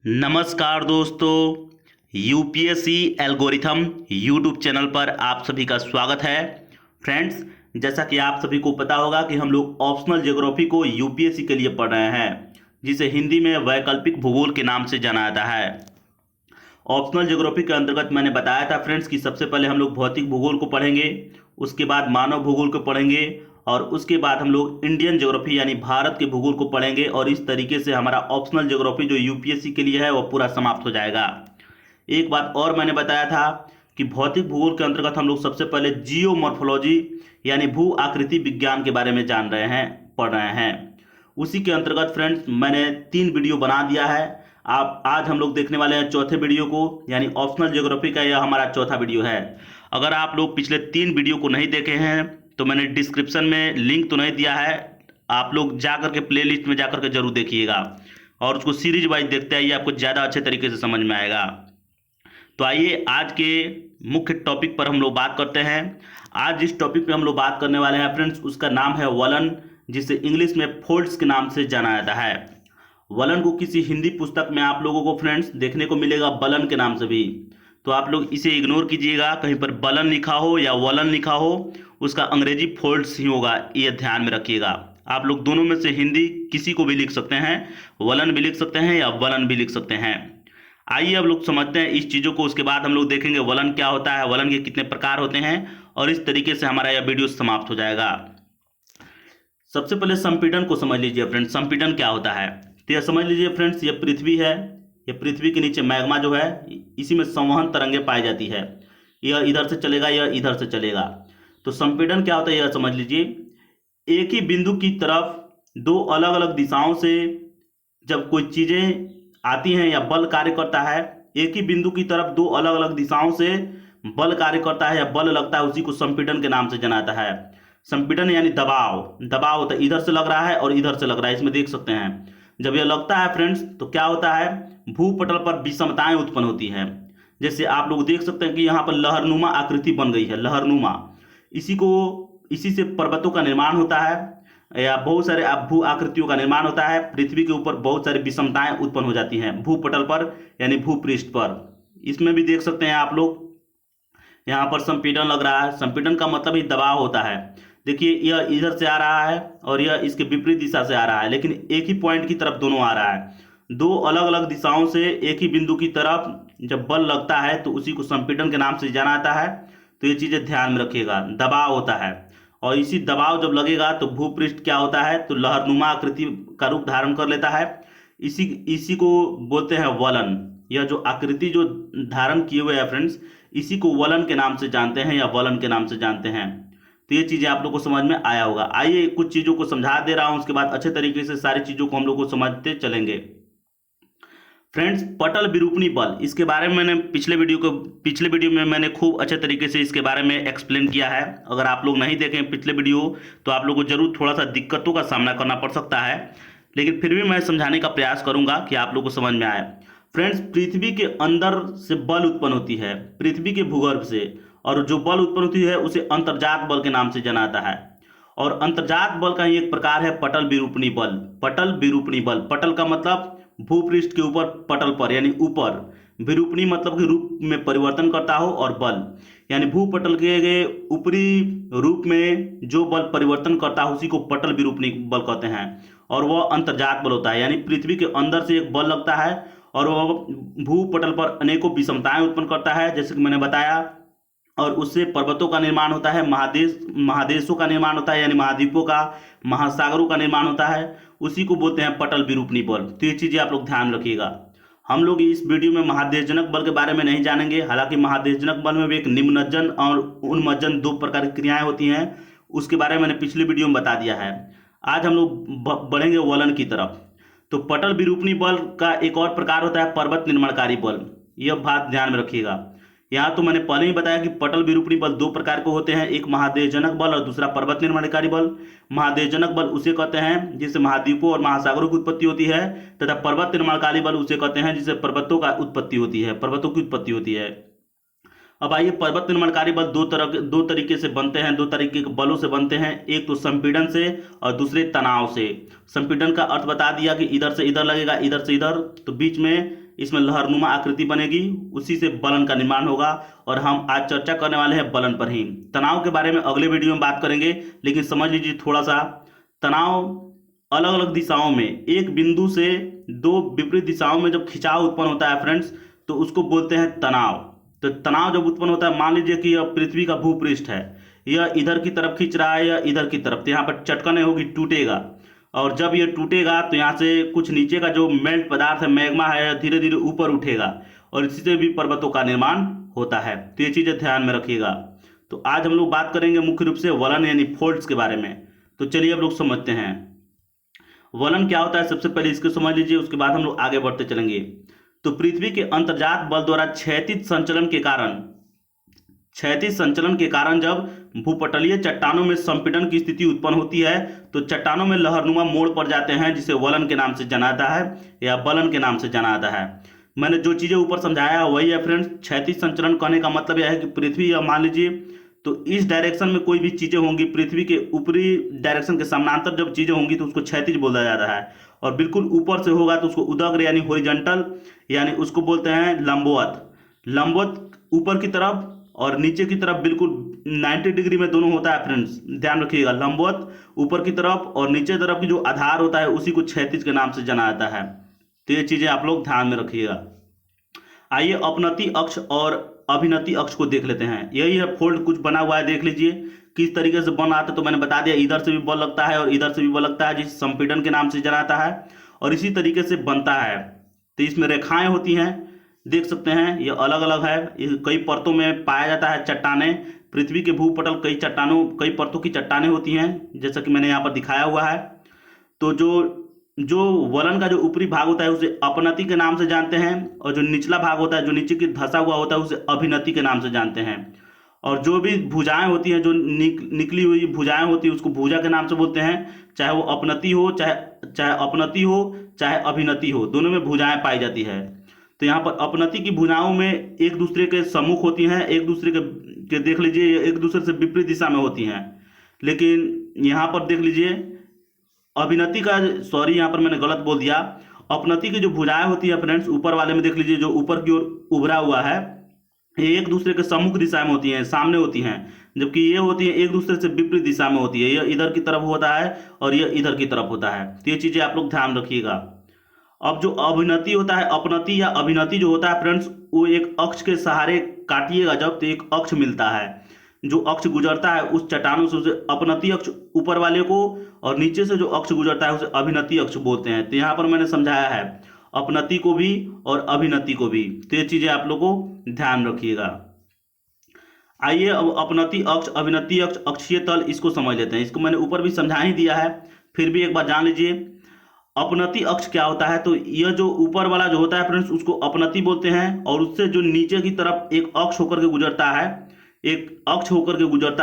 नमस्कार दोस्तों, UPSC algorithm YouTube channel पर आप सभी का स्वागत है। फ्रेंड्स, जैसा कि आप सभी को पता होगा कि हम लोग ऑप्शनल ज्योग्राफी को यूपीएससी के लिए पढ़ रहे हैं, जिसे हिंदी में वैकल्पिक भूगोल के नाम से जाना जाता है। ऑप्शनल ज्योग्राफी के अंतर्गत मैंने बताया था फ्रेंड्स कि सबसे पहले हम लोग भौतिक भूगोल को पढ़ेंगे, उसके बाद मानव भूगोल को पढ़ेंगे और उसके बाद हम लोग इंडियन ज्योग्राफी यानी भारत के भूगोल को पढ़ेंगे और इस तरीके से हमारा ऑप्शनल ज्योग्राफी जो यूपीएससी के लिए है वह पूरा समाप्त हो जाएगा। एक बात और मैंने बताया था कि भौतिक भूगोल के अंतर्गत हम लोग सबसे पहले जियोमॉर्फोलॉजी यानी भू आकृति विज्ञान के बारे में जान रहे हैं, पढ़ रहे हैं। उसी के अंतर्गत फ्रेंड्स मैंने 3 वीडियो बना दिया है। आप आज हम लोग देखने वाले हैं चौथे वीडियो को, यानी ऑप्शनल ज्योग्राफी का यह हमारा चौथा वीडियो है। अगर आप लोग पिछले 3 वीडियो को नहीं देखे हैं तो मैंने डिस्क्रिप्शन में लिंक तो नहीं दिया है, आप लोग जा करके प्लेलिस्ट में जा करके जरूर देखिएगा और उसको सीरीज वाइज देखते आइए, आपको ज़्यादा अच्छे तरीके से समझ में आएगा। तो आइए आज के मुख्य टॉपिक पर हम लोग बात करते हैं। आज जिस टॉपिक पे हम लोग बात करने वाले हैं फ्रेंड्स, उसका नाम है वलन, जिसे इंग्लिश में फोल्ड्स के नाम से जाना जाता है। वलन को किसी हिंदी पुस्तक में आप लोगों को फ्रेंड्स देखने को मिलेगा बलन के नाम से भी, तो आप लोग इसे इग्नोर कीजिएगा। कहीं पर बलन लिखा हो या वलन लिखा हो, उसका अंग्रेजी फोल्ड्स ही होगा, ये ध्यान में रखिएगा। आप लोग दोनों में से हिंदी किसी को भी लिख सकते हैं, वलन भी लिख सकते हैं या वलन भी लिख सकते हैं। आइए अब लोग समझते हैं इस चीज़ों को, उसके बाद हम लोग देखेंगे वलन क्या होता है, वलन के कितने प्रकार होते हैं और इस तरीके से हमारा यह वीडियो समाप्त हो जाएगा। सबसे पहले संपीड़न को समझ लीजिए फ्रेंड्स। संपीड़न क्या होता है तो यह समझ लीजिए फ्रेंड्स, यह पृथ्वी है, यह पृथ्वी के नीचे मैग्मा जो है, इसी में संवहन तरंगें पाई जाती है। यह इधर से चलेगा, यह इधर से चलेगा। तो संपीड़न क्या होता है यह समझ लीजिए। एक ही बिंदु की तरफ दो अलग अलग दिशाओं से जब कोई चीजें आती हैं या बल कार्य करता है, एक ही बिंदु की तरफ दो अलग अलग दिशाओं से बल कार्य करता है या बल लगता है, उसी को संपीड़न के नाम से जाना जाता है। संपीड़न यानी दबाव, दबाव होता है, इधर से लग रहा है और इधर से लग रहा है, इसमें देख सकते हैं। जब यह लगता है फ्रेंड्स तो क्या होता है, भूपटल पर विषमताएं उत्पन्न होती हैं। जैसे आप लोग देख सकते हैं कि यहाँ पर लहरनुमा आकृति बन गई है, लहरनुमा। इसी से पर्वतों का निर्माण होता है या बहुत सारे भू आकृतियों का निर्माण होता है। पृथ्वी के ऊपर बहुत सारी विषमताएं उत्पन्न हो जाती हैं भूपटल पर यानी भूपृष्ठ पर। इसमें भी देख सकते हैं आप लोग, यहाँ पर संपीड़न लग रहा है। संपीड़न का मतलब ही दबाव होता है। देखिए यह इधर से आ रहा है और यह इसके विपरीत दिशा से आ रहा है, लेकिन एक ही पॉइंट की तरफ दोनों आ रहा है। दो अलग अलग दिशाओं से एक ही बिंदु की तरफ जब बल लगता है तो उसी को संपीड़न के नाम से जाना जाता है। तो ये चीजें ध्यान में रखिएगा, दबाव होता है। और इसी दबाव जब लगेगा तो भूपृष्ठ क्या होता है, तो लहरनुमा आकृति का रूप धारण कर लेता है। इसी को बोलते हैं वलन। यह जो आकृति जो धारण किए हुए है फ्रेंड्स, इसी को वलन के नाम से जानते हैं या वलन के नाम से जानते हैं। तो ये चीजें आप लोग को समझ में आया होगा। आइए कुछ चीजों को समझा दे रहा हूं, उसके बाद अच्छे तरीके से सारी चीजों को हम लोग को समझते चलेंगे। फ्रेंड्स, पटल विरूपणी बल, इसके बारे में मैंने पिछले वीडियो में मैंने खूब अच्छे तरीके से इसके बारे में एक्सप्लेन किया है। अगर आप लोग नहीं देखें पिछले वीडियो तो आप लोगों को जरूर थोड़ा सा दिक्कतों का सामना करना पड़ सकता है, लेकिन फिर भी मैं समझाने का प्रयास करूंगा कि आप लोग को समझ में आए। फ्रेंड्स, पृथ्वी के अंदर से बल उत्पन्न होती है, पृथ्वी के भूगर्भ से, और जो बल उत्पन्न होती है उसे अंतर्जात बल के नाम से जाना जाता है। और अंतर्जात बल का ही एक प्रकार है पटल विरूपणी बल। पटल विरूपणी बल, पटल का मतलब भूपृष्ठ के ऊपर, पटल पर यानी ऊपर, विरूपणी मतलब कि रूप में परिवर्तन करता हो, और बल यानी भूपटल के ऊपरी रूप में जो बल परिवर्तन करता है उसी को पटल विरूपणी बल कहते हैं। और वह अंतर्जात बल होता है, यानी पृथ्वी के अंदर से एक बल लगता है और वह भूपटल पर अनेकों विषमताएं उत्पन्न करता है, जैसे कि मैंने बताया। और उससे पर्वतों का निर्माण होता है, महादेशों का निर्माण होता है, यानी महाद्वीपों का, महासागरों का निर्माण होता है। उसी को बोलते हैं पटल विरूपणी बल। तो ये चीजें आप लोग ध्यान रखिएगा। हम लोग इस वीडियो में महादेशजनक बल के बारे में नहीं जानेंगे। हालांकि महादेशजनक बल में भी एक निम्नजन और उन्मज्जन दो प्रकार की क्रियाएं होती हैं, उसके बारे में मैंने पिछले वीडियो में बता दिया है। आज हम लोग बढ़ेंगे वलन की तरफ। तो पटल विरूपणी बल का एक और प्रकार होता है पर्वत निर्माणकारी बल। यह बात ध्यान में रखिएगा। यहाँ तो मैंने पहले ही बताया कि पटल विरूपणी बल दो प्रकार के होते हैं, एक महादेशजनक बल और दूसरा पर्वत निर्माणकारी बल। महादेशजनक बल उसे कहते हैं जिससे महाद्वीपों और महासागरों की उत्पत्ति होती है, तथा पर्वत निर्माणकारी बल उसे कहते हैं जिससे पर्वतों की उत्पत्ति होती है। अब आइए, पर्वत निर्माणकारी बल दो तरीके से बनते हैं, दो तरीके के बलों से बनते हैं। एक तो संपीड़न से और दूसरे तनाव से। संपीड़न का अर्थ बता दिया कि इधर से इधर लगेगा, इधर से इधर, तो बीच में इसमें लहरनुमा आकृति बनेगी, उसी से बलन का निर्माण होगा। और हम आज चर्चा करने वाले हैं बलन पर ही। तनाव के बारे में अगले वीडियो में बात करेंगे, लेकिन समझ लीजिए थोड़ा सा, तनाव अलग अलग दिशाओं में एक बिंदु से दो विपरीत दिशाओं में जब खिंचाव उत्पन्न होता है फ्रेंड्स, तो उसको बोलते हैं तनाव। तो तनाव जब उत्पन्न होता है, मान लीजिए कि यह पृथ्वी का भूपृष्ठ है, यह इधर की तरफ खींच रहा है या इधर की तरफ, तो यहाँ पर चटकने होगी, टूटेगा। और जब ये टूटेगा तो यहाँ से कुछ नीचे का जो मेल्ट पदार्थ है, मैग्मा है, धीरे धीरे ऊपर उठेगा और इसी से भी पर्वतों का निर्माण होता है। तो ये चीज़ें ध्यान में रखिएगा। तो आज हम लोग बात करेंगे मुख्य रूप से वलन यानी फोल्ड्स के बारे में। तो चलिए अब लोग समझते हैं वलन क्या होता है। सबसे पहले इसको समझ लीजिए, उसके बाद हम लोग आगे बढ़ते चलेंगे। तो पृथ्वी के अंतर्जात बल द्वारा क्षैतिज संचलन के कारण जब भूपटलीय चट्टानों में संपीड़न की स्थिति उत्पन्न होती है, तो चट्टानों में लहरनुमा मोड़ पड़ जाते हैं, जिसे वलन के नाम से जाना जाता है या बलन के नाम से जाना जाता है। मैंने जो चीज़ें ऊपर समझाया वही है फ्रेंड्स। क्षैतिज संचलन कहने का मतलब यह है कि पृथ्वी, या मान लीजिए तो इस डायरेक्शन में कोई भी चीज़ें होंगी, पृथ्वी के ऊपरी डायरेक्शन के समानांतर जब चीज़ें होंगी तो उसको क्षैतिज बोला जाता है। और बिल्कुल ऊपर से होगा तो उसको उदग्र यानी हॉरिजॉन्टल, यानी उसको बोलते हैं लंबवत। लंबवत ऊपर की तरफ और नीचे की तरफ बिल्कुल 90 डिग्री में दोनों होता है फ्रेंड्स, ध्यान रखिएगा। लंबवत ऊपर की तरफ और नीचे तरफ की जो आधार होता है उसी को क्षैतिज के नाम से जाना जाता है। तो ये चीज़ें आप लोग ध्यान में रखिएगा। आइए अपनति अक्ष और अभिनति अक्ष को देख लेते हैं। यही है फोल्ड, कुछ बना हुआ है, देख लीजिए किस तरीके से बन रहा था। तो मैंने बता दिया, इधर से भी बल लगता है और इधर से भी बल लगता है, जिस संपीड़न के नाम से जाना जाता है, और इसी तरीके से बनता है। तो इसमें रेखाएं होती हैं, देख सकते हैं, ये अलग अलग है, ये कई परतों में पाया जाता है। चट्टानें, पृथ्वी के भूपटल कई परतों की चट्टानें होती हैं, जैसा कि मैंने यहाँ पर दिखाया हुआ है। तो जो वलन का जो ऊपरी भाग होता है उसे अपनति के नाम से जानते हैं, और जो निचला भाग होता है, जो नीचे की धंसा हुआ होता है, उसे अभिनति के नाम से जानते हैं। और जो भी भुजाएं होती हैं, जो निकली हुई भुजाएं होती है, उसको भुजा के नाम से बोलते हैं। चाहे वो अपनति हो, चाहे अभिनति हो, दोनों में भुजाएं पाई जाती है। तो यहाँ पर अपनति की भुजाओं में एक दूसरे के सम्मुख होती हैं, एक दूसरे के देख लीजिए एक दूसरे से विपरीत दिशा में होती हैं। लेकिन यहाँ पर देख लीजिए अभिनति का, सॉरी यहाँ पर मैंने गलत बोल दिया, अपनति की जो भुजाएं होती है फ्रेंड्स, ऊपर वाले में देख लीजिए, जो ऊपर की ओर उभरा हुआ है, ये एक दूसरे के सम्मुख दिशा में होती हैं, सामने होती हैं। जबकि ये होती है एक दूसरे से विपरीत दिशा में होती है, यह इधर की तरफ होता है और यह इधर की तरफ होता है। तो ये चीज़ें आप लोग ध्यान रखिएगा। अब जो अभिनति होता है, अपनति या अभिनति जो होता है फ्रेंड्स, वो एक अक्ष के सहारे काटिएगा जब, तो एक अक्ष मिलता है। जो अक्ष गुजरता है उस चट्टानों से, उसे अपनति अक्ष ऊपर वाले को, और नीचे से जो अक्ष गुजरता है उसे अभिनति अक्ष बोलते हैं। तो यहाँ पर मैंने समझाया है अपनति को भी और अभिनति को भी। तो ये चीज़ें आप लोगों को ध्यान रखिएगा। आइए अब अपनति अक्ष, अभिनति अक्ष, अक्षीय तल, इसको समझ लेते हैं। इसको मैंने ऊपर भी समझा ही दिया है, फिर भी एक बार जान लीजिए अपनति अक्ष क्या होता है। तो यह जो ऊपर वाला जो होता है फ्रेंड्स, उसको अपनति बोलते हैं, और उससे जो नीचे की तरफ एक अक्ष होकर के गुजरता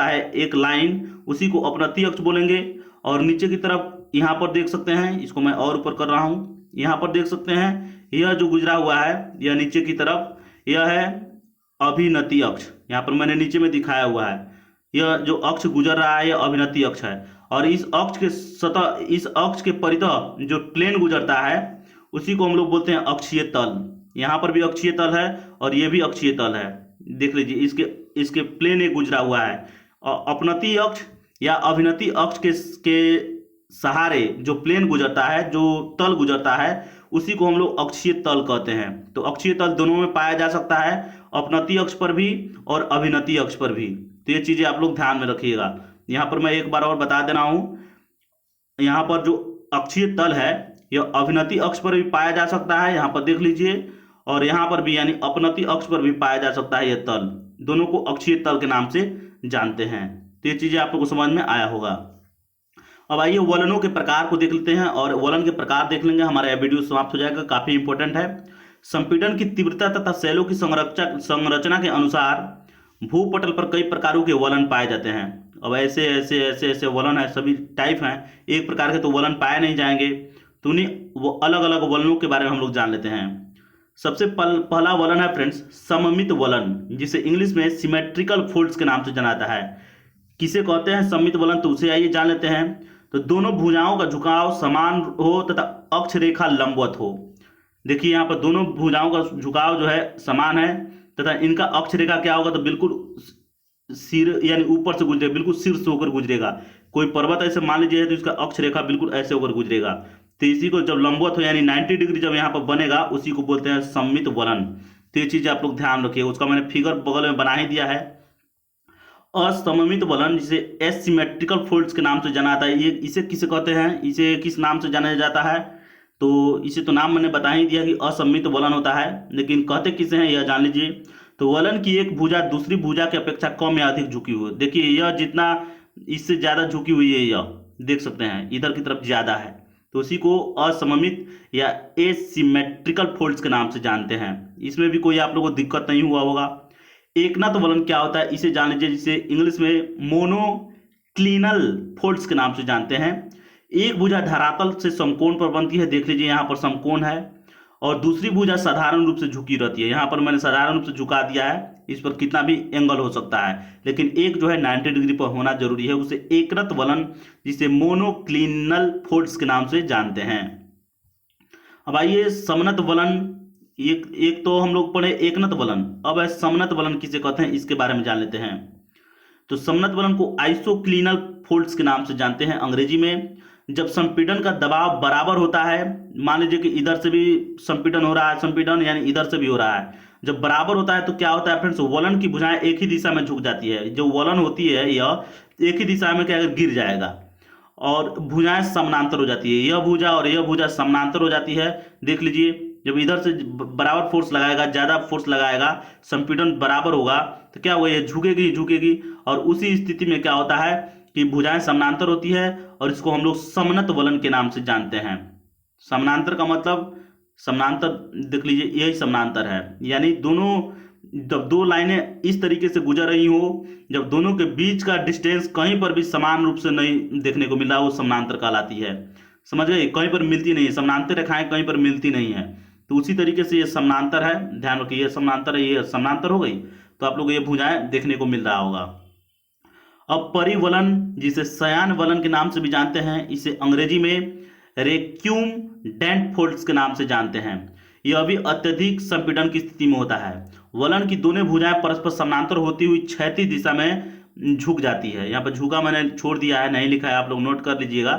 है, एक लाइन, उसी को अपनति अक्ष बोलेंगे। और नीचे की तरफ यहाँ पर देख सकते हैं, इसको मैं और ऊपर कर रहा हूँ, यहाँ पर देख सकते हैं, यह जो गुजरा हुआ है, यह नीचे की तरफ, यह है अभिनति अक्ष। यहाँ पर मैंने नीचे में दिखाया हुआ है, यह जो अक्ष गुजर रहा है यह अभिनति अक्ष है। और इस अक्ष के परितः जो प्लेन गुजरता है उसी को हम लोग बोलते हैं अक्षीय तल। यहाँ पर भी अक्षीय तल है और ये भी अक्षीय तल है, देख लीजिए, इसके प्लेन एक गुजरा हुआ है। अपनति अक्ष या अभिनति अक्ष के सहारे जो प्लेन गुजरता है, जो तल गुजरता है, उसी को हम लोग अक्षीय तल कहते हैं। तो अक्षीय तल दोनों में पाया जा सकता है, अपनति अक्ष पर भी और अभिनति अक्ष पर भी। तो ये चीज़ें आप लोग ध्यान में रखिएगा। यहाँ पर मैं एक बार और बता दे रहा हूँ, यहाँ पर जो अक्षीय तल है यह अभिनति अक्ष पर भी पाया जा सकता है, यहाँ पर देख लीजिए, और यहाँ पर भी यानी अपनति अक्ष पर भी पाया जा सकता है। यह तल दोनों को अक्षीय तल के नाम से जानते हैं। तो ये चीज़ें आप लोगों को समझ में आया होगा। अब आइए वलनों के प्रकार को देख लेते हैं, और वलन के प्रकार देख लेंगे, हमारा यह वीडियो समाप्त हो जाएगा। काफ़ी इंपॉर्टेंट है। संपीड़न की तीव्रता तथा शैलों की संरचना के अनुसार भूपटल पर कई प्रकारों के वलन पाए जाते हैं। अब ऐसे ऐसे ऐसे ऐसे वलन है, सभी टाइप हैं, एक प्रकार के तो वलन पाए नहीं जाएंगे। तो उन्हीं वो अलग अलग वलनों के बारे में हम लोग जान लेते हैं। सबसे पहला वलन है फ्रेंड्स सममित वलन, जिसे इंग्लिश में सिमेट्रिकल फोल्ड्स के नाम से जाना जाता है। किसे कहते हैं सममित वलन, तो उसे आइए जान लेते हैं। तो दोनों भुजाओं का झुकाव समान हो तथा अक्ष रेखा लंबवत हो। देखिए यहाँ पर दोनों भुजाओं का झुकाव जो है समान है तथा इनका अक्ष रेखा क्या होगा, तो बिल्कुल सिर यानी ऊपर से गुजरेगा, बिल्कुल सिर से होकर गुजरेगा। कोई पर्वत ऐसे मान लीजिए तो इसका अक्ष रेखा बिल्कुल ऐसे होकर गुजरेगा। तो इसी को जब लंबवत हो यानी 90 डिग्री जब यहाँ पर बनेगा उसी को बोलते हैं सममित वलन। तो ये चीज आप लोग ध्यान रखिए, उसका मैंने फिगर बगल में बना ही दिया है। असममित वलन जिसे एसिमेट्रिकल फोल्ड्स के नाम से जाना जाता है, ये इसे किसे कहते हैं, इसे किस नाम से जाना जाता है, तो इसे तो नाम मैंने बता ही दिया कि असममित वलन होता है, लेकिन कहते किसे हैं यह जान लीजिए। तो वलन की एक भुजा दूसरी भुजा की अपेक्षा कम या अधिक झुकी हुई। देखिए यह जितना इससे ज्यादा झुकी हुई है, यह देख सकते हैं इधर की तरफ ज्यादा है, तो उसी को असममित या एसिमेट्रिकल फोल्ड्स के नाम से जानते हैं। इसमें भी कोई आप लोगों को दिक्कत नहीं हुआ होगा। एकनत वलन क्या होता है इसे जान लीजिए, जिसे इंग्लिश में मोनोक्लिनल फोल्ड्स के नाम से जानते हैं। एक भुजा धरातल से समकोण पर बनती है, देख लीजिए यहाँ पर समकोण है, और दूसरी भुजा साधारण रूप से झुकी रहती है। यहाँ पर मैंने साधारण रूप से झुका दिया है, इस पर कितना भी एंगल हो सकता है, लेकिन एक जो है 90 डिग्री पर होना जरूरी है, उसे एकनत वलन जिसे मोनोक्लिनल फोल्ड्स के नाम से जानते हैं। अब आइए समनत वलन, एक तो हम लोग पढ़े एकनत वलन, अब है समनत वलन किसे कहते हैं इसके बारे में जान लेते हैं। तो समनत वलन को आइसोक्लिनल फोल्ड्स के नाम से जानते हैं अंग्रेजी में। जब संपीड़न का दबाव बराबर होता है, मान लीजिए कि इधर से भी संपीड़न हो रहा है, संपीड़न यानी इधर से भी हो रहा है, जब बराबर होता है तो क्या होता है फ्रेंड्स, वलन की भुजाएं एक ही दिशा में झुक जाती है। जो वलन होती है यह एक ही दिशा में क्या गिर जाएगा और भुजाएं समानांतर हो जाती है। यह भुजा और यह भुजा समानांतर हो जाती है। देख लीजिए जब इधर से बराबर फोर्स लगाएगा, ज्यादा फोर्स लगाएगा, संपीड़न बराबर होगा, तो क्या होगा, ये झुकेगी झुकेगी, और उसी स्थिति में क्या होता है कि भुजाएं समानांतर होती है, और इसको हम लोग समनत वलन के नाम से जानते हैं। समानांतर का मतलब, समानांतर देख लीजिए यही समानांतर है, यानी दोनों जब दो लाइनें इस तरीके से गुजर रही हो, जब दोनों के बीच का डिस्टेंस कहीं पर भी समान रूप से नहीं देखने को मिल रहा, वो समानांतर कहलाती है। समझ गए, कहीं पर मिलती नहीं है, समानांतर रेखाएं कहीं पर मिलती नहीं है, तो उसी तरीके से ये समानांतर है। ध्यान रखिए ये समानांतर है, ये समानांतर हो गई, तो आप लोग ये भुजाएं देखने को मिल रहा होगा। अब परिवलन जिसे शयान वलन के नाम से भी जानते हैं, इसे अंग्रेजी में रेक्यूम डेंट फोल्ड्स के नाम से जानते हैं। यह भी अत्यधिक संपीड़न की स्थिति में होता है। वलन की दोनों भुजाएं परस्पर समानांतर होती हुई क्षैतिज दिशा में झुक जाती है। यहाँ पर झुका मैंने छोड़ दिया है, नहीं लिखा है, आप लोग नोट कर लीजिएगा।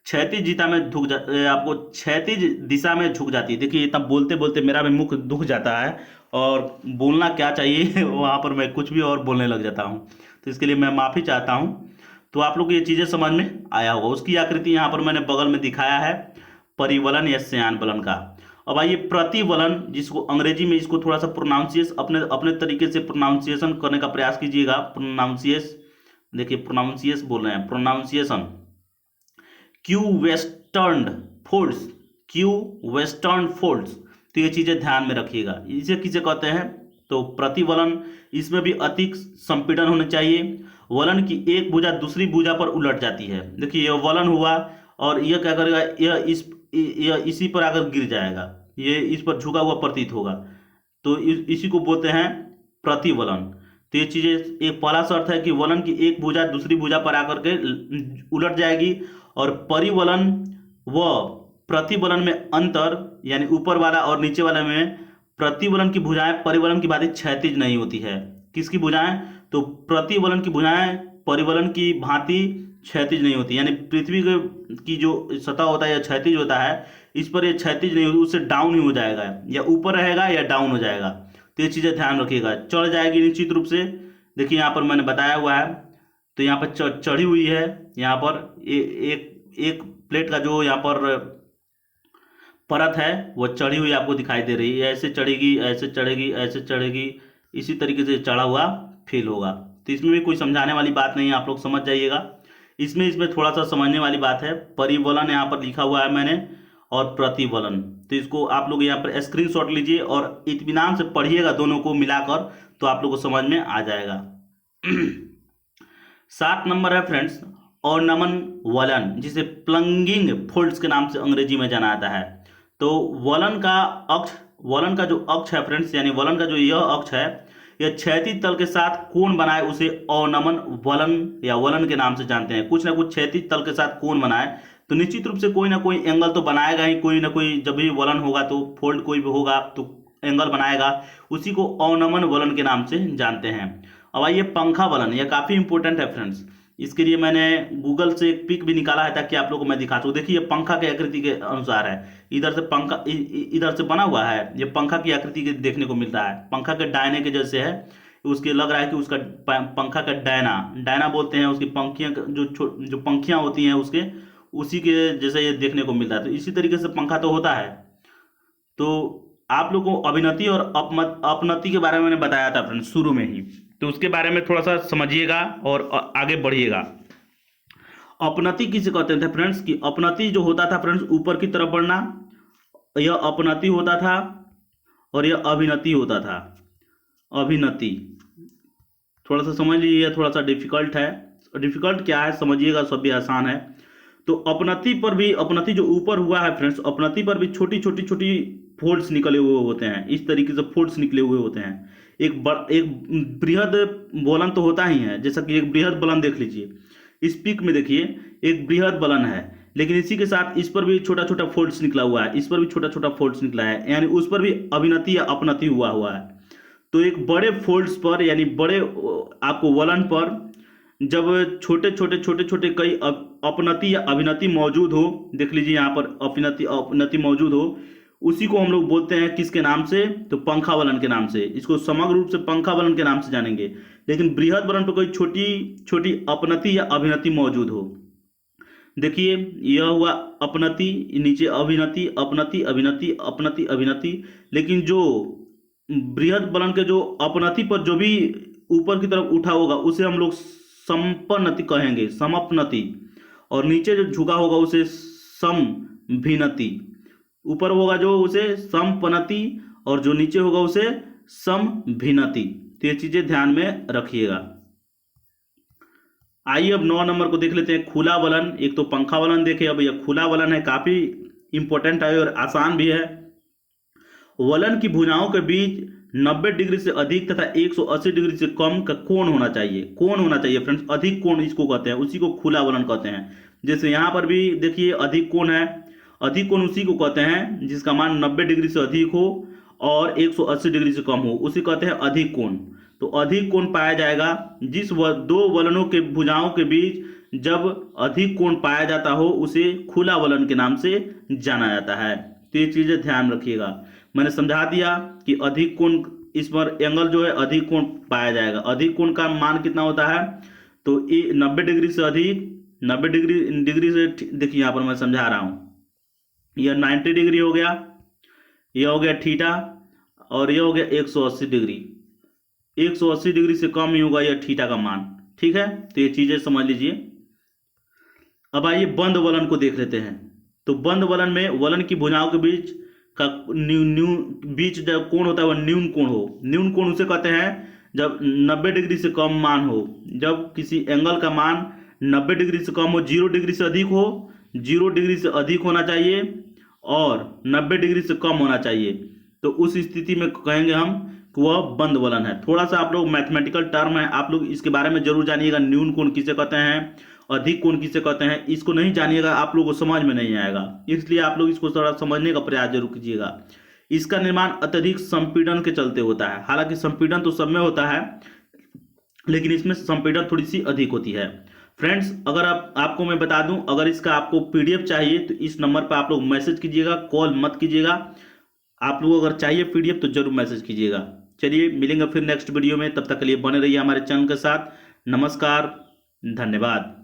क्षैतिज दिशा में आपको क्षैतिज दिशा में झुक जाती है। देखिए तब बोलते बोलते मेरा भी मुख दुख जाता है और बोलना क्या चाहिए वहाँ पर मैं कुछ भी और बोलने लग जाता हूँ, तो इसके लिए मैं माफ़ी चाहता हूँ। तो आप लोग को ये चीज़ें समझ में आया होगा। उसकी आकृति यहाँ पर मैंने बगल में दिखाया है, परिवलन या शयान वलन का। अब आइए प्रतिवलन, जिसको अंग्रेजी में इसको थोड़ा सा प्रोनाउंसिएशन अपने तरीके से प्रोनाउंसिएशन करने का प्रयास कीजिएगा। प्रोनाउंसिएस, देखिए प्रोनाउंसिएस बोल रहे हैं, pronunciation. Q western folds, Q western folds, तो ये चीज़ें ध्यान में रखिएगा। इसे किसे कहते हैं, तो प्रतिवलन। इसमें भी अधिक संपीड़न होना चाहिए। वलन की एक भुजा दूसरी भुजा पर उलट जाती है। देखिए यह वलन हुआ और यह क्या करेगा, यह इसी पर आकर गिर जाएगा, ये इस पर झुका हुआ प्रतीत होगा, तो इसी को बोलते हैं प्रतिवलन। तो ये चीज़ें, एक पहला शर्त है कि वलन की एक भुजा दूसरी भुजा पर आकर के उलट जाएगी, और परिवलन व प्रतिवलन में अंतर, यानी ऊपर वाला और नीचे वाला में प्रतिवलन की भुजाएं परिवलन की भांति क्षैतिज नहीं होती है। किसकी भुजाएं, तो प्रतिवलन की भुजाएं परिवलन की भांति क्षैतिज नहीं होती, यानी पृथ्वी की जो सतह होता है यह क्षैतिज होता है, इस पर यह क्षैतिज नहीं होती, उससे डाउन ही हो जाएगा, या ऊपर रहेगा या डाउन हो जाएगा। तो ये चीज़ें ध्यान रखिएगा। चढ़ जाएगी निश्चित रूप से, देखिए यहाँ पर मैंने बताया हुआ है, तो यहाँ पर चढ़ी हुई है, यहाँ पर एक प्लेट का जो यहाँ पर परत है वो चढ़ी हुई आपको दिखाई दे रही है। ऐसे चढ़ेगी, ऐसे चढ़ेगी, ऐसे चढ़ेगी, इसी तरीके से चढ़ा हुआ फील होगा। तो इसमें भी कोई समझाने वाली बात नहीं है, आप लोग समझ जाइएगा। इसमें थोड़ा सा समझने वाली बात है। परिवलन यहाँ पर लिखा हुआ है मैंने, और प्रतिवलन, तो इसको आप लोग यहाँ पर स्क्रीनशॉट लीजिए और इत्मीनान से पढ़िएगा दोनों को मिलाकर, तो आप लोग को समझ में आ जाएगा। 7 नंबर है फ्रेंड्स ऑर्नामन वलन, जिसे प्लंगिंग फोल्ड्स के नाम से अंग्रेजी में जाना जाता है। तो वलन का अक्ष वलन का जो अक्ष है फ्रेंड्स, यानी वलन का जो यह अक्ष है, यह क्षैतिज तल के साथ कोण बनाए उसे अवनमन वलन या वलन के नाम से जानते हैं। कुछ ना कुछ क्षैतिज तल के साथ कोण बनाए तो निश्चित रूप से कोई ना कोई एंगल तो बनाएगा ही, कोई ना कोई जब भी वलन होगा तो फोल्ड कोई भी होगा तो एंगल बनाएगा, उसी को अवनमन वलन के नाम से जानते हैं। अब आइए पंखा वलन, यह काफ़ी इंपॉर्टेंट है फ्रेंड्स। इसके लिए मैंने गूगल से एक पिक भी निकाला है ताकि आप लोगों को मैं दिखा सकूँ। देखिए ये पंखा के आकृति के अनुसार है, इधर से पंखा इधर से बना हुआ है, ये पंखा की आकृति के देखने को मिलता है, पंखा के डायने के जैसे है। उसके लग रहा है कि उसका पंखा का डायना बोलते हैं, उसकी पंखियाँ जो पंखियाँ होती हैं उसके, उसी के जैसे ये देखने को मिलता है। तो इसी तरीके से पंखा तो होता है। तो आप लोगों को अभिनति और अपनति के बारे में मैंने बताया था फ्रेंड्स शुरू में ही, तो उसके बारे में थोड़ा सा समझिएगा और आगे बढ़िएगा। अपनति किसे कहते थे फ्रेंड्स, कि अपनति जो होता था फ्रेंड्स ऊपर की तरफ बढ़ना, यह अपनति होता था, और यह अभिनति होता था। अभिनति थोड़ा सा समझ लीजिए, थोड़ा सा डिफिकल्ट है। डिफिकल्ट क्या है समझिएगा, सब भी आसान है। तो अपनति पर भी, अपनति जो ऊपर हुआ है फ्रेंड्स, अपनति पर भी छोटी छोटी छोटी फोल्ड्स निकले हुए होते हैं, इस तरीके से फोल्ड्स निकले हुए होते हैं। एक बृहद वलन तो होता ही है, जैसा कि एक बृहद वलन देख लीजिए, इस पिक में देखिए एक बृहद वलन है, लेकिन इसी के साथ इस पर भी छोटा छोटा फोल्ड्स निकला हुआ है, इस पर भी छोटा छोटा फोल्ड्स निकला है, यानी उस पर भी अभिनति या अपनति हुआ है। तो एक बड़े फोल्ड्स पर, यानी बड़े आपको वलन पर जब छोटे छोटे छोटे छोटे कई अपनति या अभिनति मौजूद हो, देख लीजिए यहाँ पर अपनति मौजूद हो, उसी को हम लोग बोलते हैं किसके नाम से, तो पंखा वलन के नाम से। इसको समग्र रूप से पंखा वलन के नाम से जानेंगे। लेकिन बृहद वलन पर कोई छोटी छोटी अपनति या अभिनति मौजूद हो, देखिए यह हुआ अपनति, नीचे अभिनति, अपनति अभिनति, अपनति अभिनति। लेकिन जो बृहद वलन के जो अपनति पर जो भी ऊपर की तरफ उठा होगा उसे हम लोग समपनति कहेंगे, समपनति, और नीचे जो झुका होगा उसे समभिनति। ऊपर होगा जो उसे समपनति, और जो नीचे होगा उसे समभिनति। तो ये चीजें ध्यान में रखिएगा। आइए अब 9 नंबर को देख लेते हैं, खुला वलन। एक तो पंखा वलन देखे, अब यह खुला वलन है, काफी इंपॉर्टेंट है और आसान भी है। वलन की भुजाओं के बीच 90 डिग्री से अधिक तथा 180 डिग्री से कम का कोण होना चाहिए। कोण होना चाहिए फ्रेंड्स, अधिक कोण इसको कहते हैं, उसी को खुला वलन कहते हैं। जैसे यहाँ पर भी देखिए अधिक कोण है, अधिक कोण उसी को कहते हैं जिसका मान 90 डिग्री से अधिक हो और 180 डिग्री से कम हो, उसे कहते हैं अधिक कोण। तो अधिक कोण पाया जाएगा जिस दो वलनों के भुजाओं के बीच जब अधिक कोण पाया जाता हो उसे खुला वलन के नाम से जाना जाता है। तो ये चीजें ध्यान रखिएगा। मैंने समझा दिया कि अधिक कोण, इस पर एंगल जो है अधिक कोण पाया जाएगा। अधिक कोण का मान कितना होता है, तो 90 डिग्री से अधिक, 90 डिग्री से, देखिए यहाँ पर मैं समझा रहा हूँ, यह 90 डिग्री हो गया, यह हो गया थीटा, और यह हो गया 180 डिग्री। 180 डिग्री से कम ही होगा यह थीटा का मान, ठीक है। तो ये चीजें समझ लीजिए। अब आइए बंद वलन को देख लेते हैं। तो बंद वलन में वलन की भुजाओं के बीच का बीच जब कोण होता है वह न्यून कोण हो। न्यून कोण उसे कहते हैं जब 90 डिग्री से कम मान हो, जब किसी एंगल का मान 90 डिग्री से कम हो, 0 डिग्री से अधिक हो, 0 डिग्री से अधिक होना चाहिए और 90 डिग्री से कम होना चाहिए, तो उस स्थिति में कहेंगे हम कि वह बंद वलन है। थोड़ा सा आप लोग मैथमेटिकल टर्म है, आप लोग इसके बारे में जरूर जानिएगा। न्यून कोण किसे कहते हैं, अधिक कोण किसे कहते हैं, इसको नहीं जानिएगा आप लोगों को समझ में नहीं आएगा, इसलिए आप लोग इसको थोड़ा समझने का प्रयास जरूर कीजिएगा। इसका निर्माण अत्यधिक संपीड़न के चलते होता है। हालांकि संपीड़न तो सब में होता है, लेकिन इसमें संपीड़न थोड़ी सी अधिक होती है। फ्रेंड्स अगर आपको मैं बता दूं, अगर इसका आपको पीडीएफ चाहिए तो इस नंबर पर आप लोग मैसेज कीजिएगा, कॉल मत कीजिएगा। आप लोग अगर चाहिए पीडीएफ तो जरूर मैसेज कीजिएगा। चलिए मिलेंगे फिर नेक्स्ट वीडियो में, तब तक के लिए बने रहिए हमारे चैनल के साथ। नमस्कार, धन्यवाद।